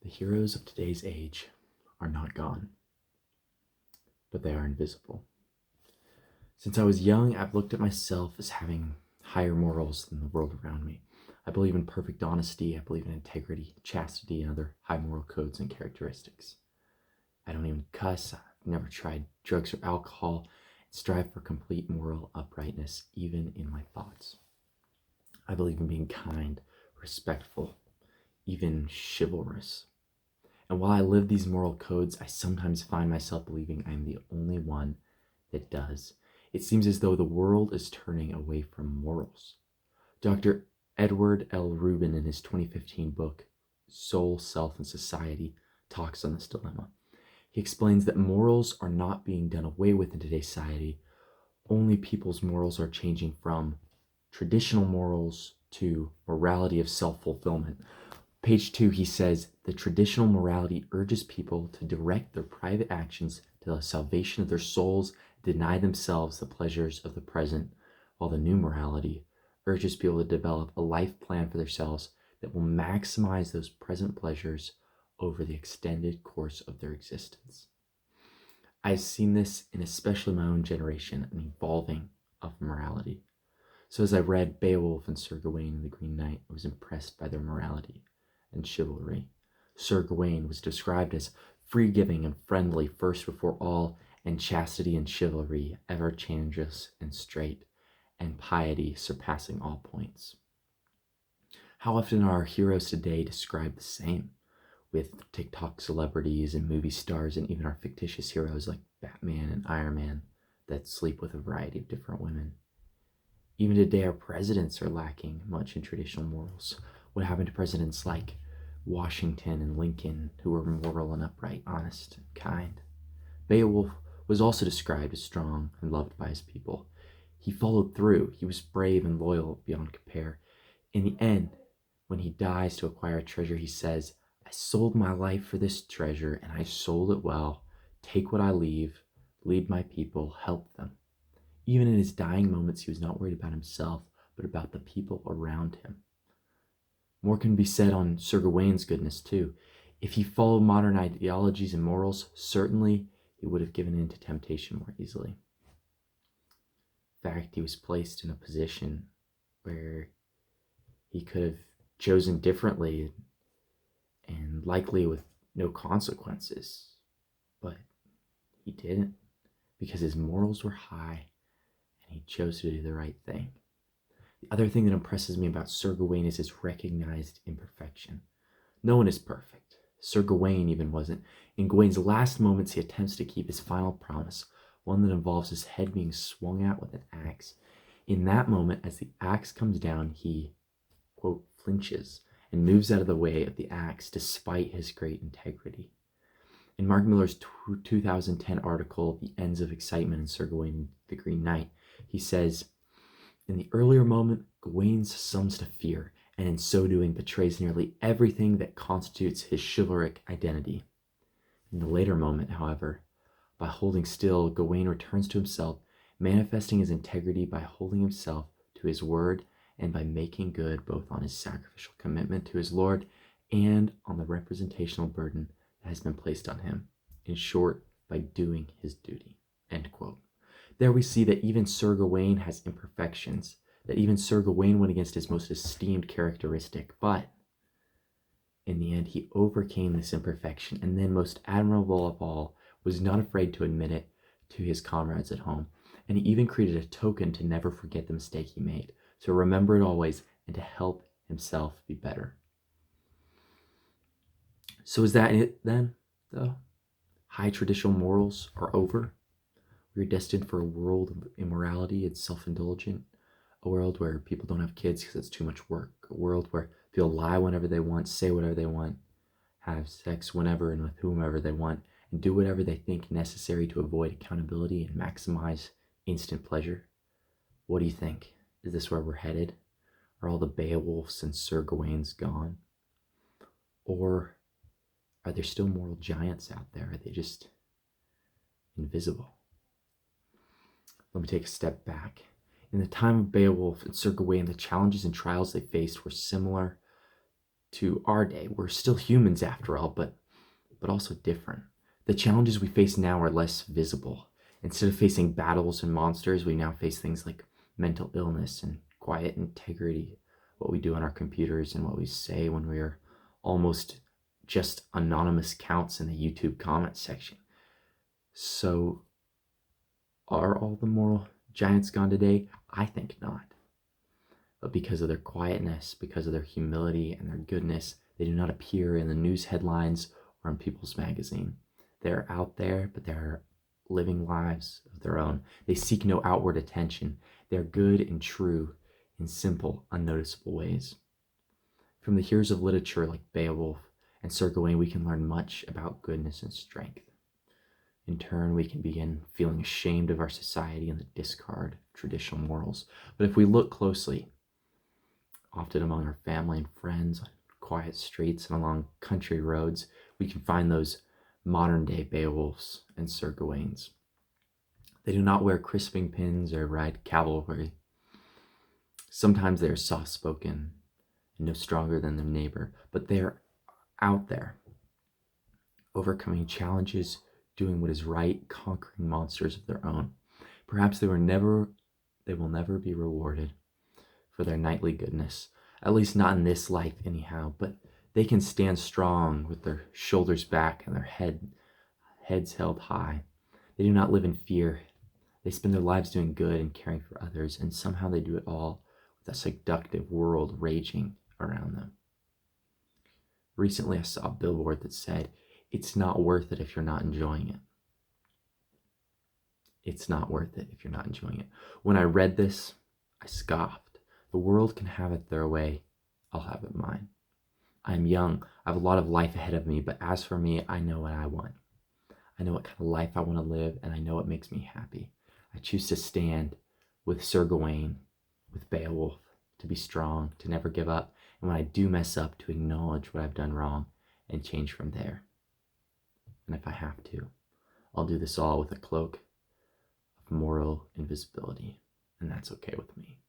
The heroes of today's age are not gone, but they are invisible. Since I was young, I've looked at myself as having higher morals than the world around me. I believe in perfect honesty, I believe in integrity, chastity, and other high moral codes and characteristics. I don't even cuss, I've never tried drugs or alcohol, and strive for complete moral uprightness, even in my thoughts. I believe in being kind, respectful, even chivalrous. And while I live these moral codes, I sometimes find myself believing I am the only one that does. It seems as though the world is turning away from morals. Dr. Edward L. Rubin, in his 2015 book, Soul, Self, and Society, talks on this dilemma. He explains that morals are not being done away with in today's society. Only people's morals are changing from traditional morals to morality of self-fulfillment. Page 2, he says, the traditional morality urges people to direct their private actions to the salvation of their souls, deny themselves the pleasures of the present, while the new morality urges people to develop a life plan for themselves that will maximize those present pleasures over the extended course of their existence. I've seen this in especially my own generation, an evolving of morality. So as I read Beowulf and Sir Gawain and the Green Knight, I was impressed by their morality and chivalry. Sir Gawain was described as free-giving and friendly first before all, and chastity and chivalry ever changeless and straight, and piety surpassing all points. How often are our heroes today described the same, with TikTok celebrities and movie stars and even our fictitious heroes like Batman and Iron Man that sleep with a variety of different women? Even today, our presidents are lacking much in traditional morals. What happened to presidents like Washington and Lincoln, who were moral and upright, honest, and kind? Beowulf was also described as strong and loved by his people. He followed through. He was brave and loyal beyond compare. In the end, when he dies to acquire a treasure, he says, I sold my life for this treasure, and I sold it well. Take what I leave, lead my people, help them. Even in his dying moments, he was not worried about himself, but about the people around him. More can be said on Sir Gawain's goodness too. If he followed modern ideologies and morals, certainly he would have given in to temptation more easily. In fact, he was placed in a position where he could have chosen differently and likely with no consequences, but he didn't, because his morals were high and he chose to do the right thing. The other thing that impresses me about Sir Gawain is his recognized imperfection. No one is perfect. Sir Gawain even wasn't. In Gawain's last moments, he attempts to keep his final promise, one that involves his head being swung at with an axe. In that moment, as the axe comes down, he, quote, flinches and moves out of the way of the axe despite his great integrity. In Mark Miller's 2010 article, The Ends of Excitement in Sir Gawain and the Green Knight, he says, in the earlier moment, Gawain succumbs to fear, and in so doing betrays nearly everything that constitutes his chivalric identity. In the later moment, however, by holding still, Gawain returns to himself, manifesting his integrity by holding himself to his word and by making good both on his sacrificial commitment to his Lord and on the representational burden that has been placed on him. In short, by doing his duty. End quote. There we see that even Sir Gawain has imperfections, that even Sir Gawain went against his most esteemed characteristic, but in the end he overcame this imperfection, and then most admirable of all, was not afraid to admit it to his comrades at home, and he even created a token to never forget the mistake he made, to remember it always and to help himself be better. So is that it then, though? High traditional morals are over? We're destined for a world of immorality and self-indulgent, a world where people don't have kids because it's too much work, a world where people lie whenever they want, say whatever they want, have sex whenever and with whomever they want, and do whatever they think necessary to avoid accountability and maximize instant pleasure. What do you think? Is this where we're headed? Are all the Beowulfs and Sir Gawains gone? Or are there still moral giants out there? Are they just invisible? Let me take a step back. In the time of Beowulf and Sir Gawain, the challenges and trials they faced were similar to our day. We're still humans after all, but also different. The challenges we face now are less visible. Instead of facing battles and monsters, we now face things like mental illness and quiet integrity, what we do on our computers and what we say when we are almost just anonymous counts in the YouTube comment section. So, are all the moral giants gone today? I think not. But because of their quietness, because of their humility and their goodness, they do not appear in the news headlines or in People's Magazine. They're out there, but they're living lives of their own. They seek no outward attention. They're good and true in simple, unnoticeable ways. From the heroes of literature like Beowulf and Sir Gawain, we can learn much about goodness and strength. In turn, we can begin feeling ashamed of our society and the discard of traditional morals. But if we look closely, often among our family and friends, on quiet streets and along country roads, we can find those modern-day Beowulfs and Sir Gawains. They do not wear crisping pins or ride cavalry. Sometimes they are soft-spoken and no stronger than their neighbor, but they are out there, overcoming challenges, doing what is right, conquering monsters of their own. Perhaps they will never be rewarded for their knightly goodness, at least not in this life anyhow, but they can stand strong with their shoulders back and their heads held high. They do not live in fear. They spend their lives doing good and caring for others, and somehow they do it all with a seductive world raging around them. Recently, I saw a billboard that said, "It's not worth it if you're not enjoying it." It's not worth it if you're not enjoying it. When I read this, I scoffed. The world can have it their way. I'll have it mine. I'm young. I have a lot of life ahead of me, but as for me, I know what I want. I know what kind of life I want to live, and I know what makes me happy. I choose to stand with Sir Gawain, with Beowulf, to be strong, to never give up, and when I do mess up, to acknowledge what I've done wrong and change from there. And if I have to, I'll do this all with a cloak of moral invisibility, and that's okay with me.